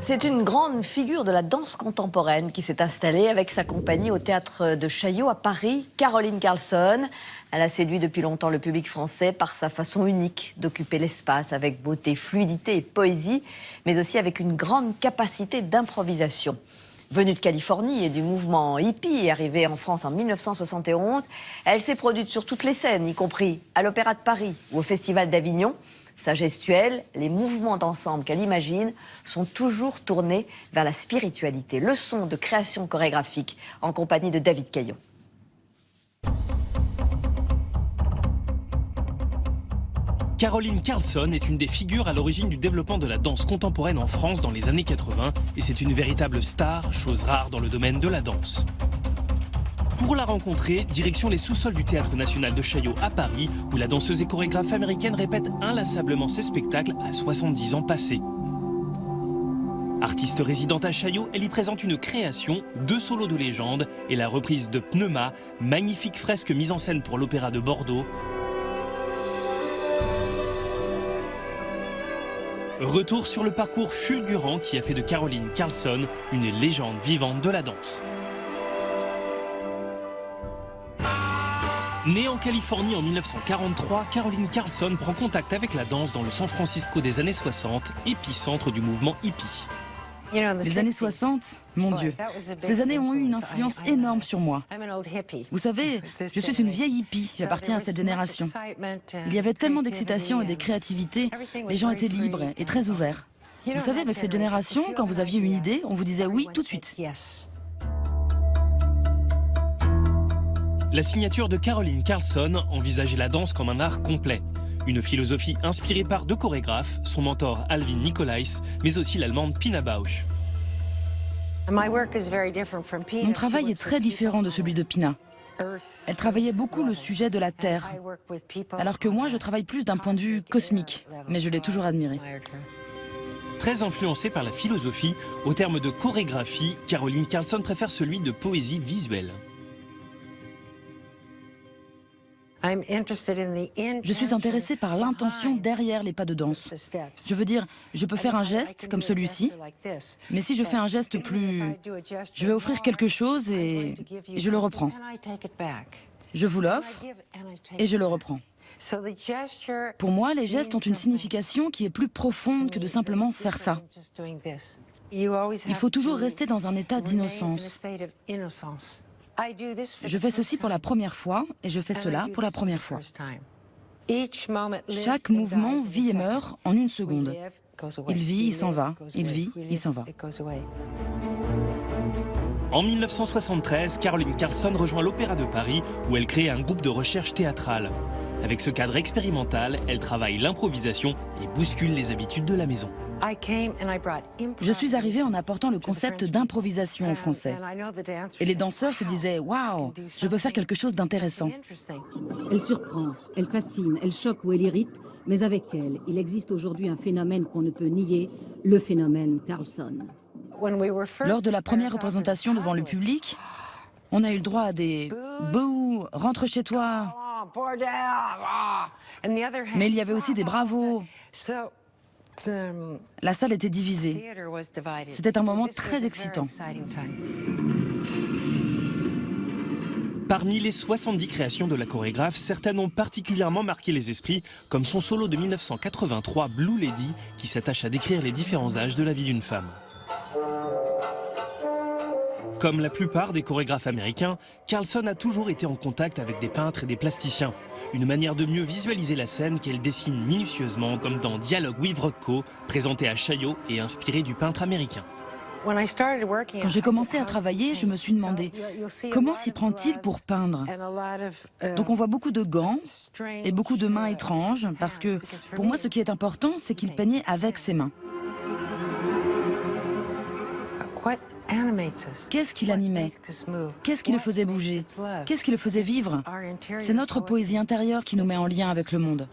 C'est une grande figure de la danse contemporaine qui s'est installée avec sa compagnie au théâtre de Chaillot à Paris, Caroline Carlson. Elle a séduit depuis longtemps le public français par sa façon unique d'occuper l'espace avec beauté, fluidité et poésie, mais aussi avec une grande capacité d'improvisation. Venue de Californie et du mouvement hippie et arrivée en France en 1971, elle s'est produite sur toutes les scènes, y compris à l'Opéra de Paris ou au Festival d'Avignon. Sa gestuelle, les mouvements d'ensemble qu'elle imagine sont toujours tournés vers la spiritualité. Leçon de création chorégraphique en compagnie de David Caillot. Caroline Carlson est une des figures à l'origine du développement de la danse contemporaine en France dans les années 80 et c'est une véritable star, chose rare dans le domaine de la danse. Pour la rencontrer, direction les sous-sols du Théâtre National de Chaillot à Paris, où la danseuse et chorégraphe américaine répète inlassablement ses spectacles à 70 ans passés. Artiste résidente à Chaillot, elle y présente une création, 2 solos de légende et la reprise de Pneuma, magnifique fresque mise en scène pour l'Opéra de Bordeaux. Retour sur le parcours fulgurant qui a fait de Caroline Carlson une légende vivante de la danse. Née en Californie en 1943, Caroline Carlson prend contact avec la danse dans le San Francisco des années 60, épicentre du mouvement hippie. Les années 60, mon Dieu, ces années ont eu une influence énorme sur moi. Vous savez, je suis une vieille hippie, j'appartiens à cette génération. Il y avait tellement d'excitation et de créativité, les gens étaient libres et très ouverts. Vous savez, avec cette génération, quand vous aviez une idée, on vous disait oui tout de suite. La signature de Caroline Carlson envisageait la danse comme un art complet. Une philosophie inspirée par 2 chorégraphes, son mentor Alvin Nicolais, mais aussi l'allemande Pina Bausch. Mon travail est très différent de celui de Pina. Elle travaillait beaucoup le sujet de la Terre, alors que moi je travaille plus d'un point de vue cosmique, mais je l'ai toujours admirée. Très influencée par la philosophie, au terme de chorégraphie, Caroline Carlson préfère celui de poésie visuelle. Je suis intéressée par l'intention derrière les pas de danse. Je veux dire, je peux faire un geste comme celui-ci, mais si je fais un geste plus... Je vais offrir quelque chose et je le reprends. Je vous l'offre et je le reprends. Pour moi, les gestes ont une signification qui est plus profonde que de simplement faire ça. Il faut toujours rester dans un état d'innocence. Je fais ceci pour la première fois et je fais cela pour la première fois. Chaque mouvement vit et meurt en 1 seconde. Il vit, il s'en va. Il vit, il s'en va. En 1973, Caroline Carlson rejoint l'Opéra de Paris où elle crée un groupe de recherche théâtrale. Avec ce cadre expérimental, elle travaille l'improvisation et bouscule les habitudes de la maison. Je suis arrivée en apportant le concept d'improvisation en français. Et les danseurs se disaient « Waouh, je peux faire quelque chose d'intéressant ». Elle surprend, elle fascine, elle choque ou elle irrite, mais avec elle, il existe aujourd'hui un phénomène qu'on ne peut nier, le phénomène Carlson. Lors de la première représentation devant le public, on a eu le droit à des « Bouh, rentre chez toi ». Mais il y avait aussi des « Bravos ». La salle était divisée. C'était un moment très excitant. Parmi les 70 créations de la chorégraphe, certaines ont particulièrement marqué les esprits, comme son solo de 1983, Blue Lady, qui s'attache à décrire les différents âges de la vie d'une femme. Comme la plupart des chorégraphes américains, Carlson a toujours été en contact avec des peintres et des plasticiens. Une manière de mieux visualiser la scène qu'elle dessine minutieusement, comme dans Dialogue with Rothko, présenté à Chaillot et inspiré du peintre américain. Quand j'ai commencé à travailler, je me suis demandé comment s'y prend-il pour peindre. Donc on voit beaucoup de gants et beaucoup de mains étranges, parce que pour moi ce qui est important, c'est qu'il peignait avec ses mains. Qu'est-ce qui l'animait? Qu'est-ce qui le faisait bouger? Qu'est-ce qui le faisait vivre? C'est notre poésie intérieure qui nous met en lien avec le monde.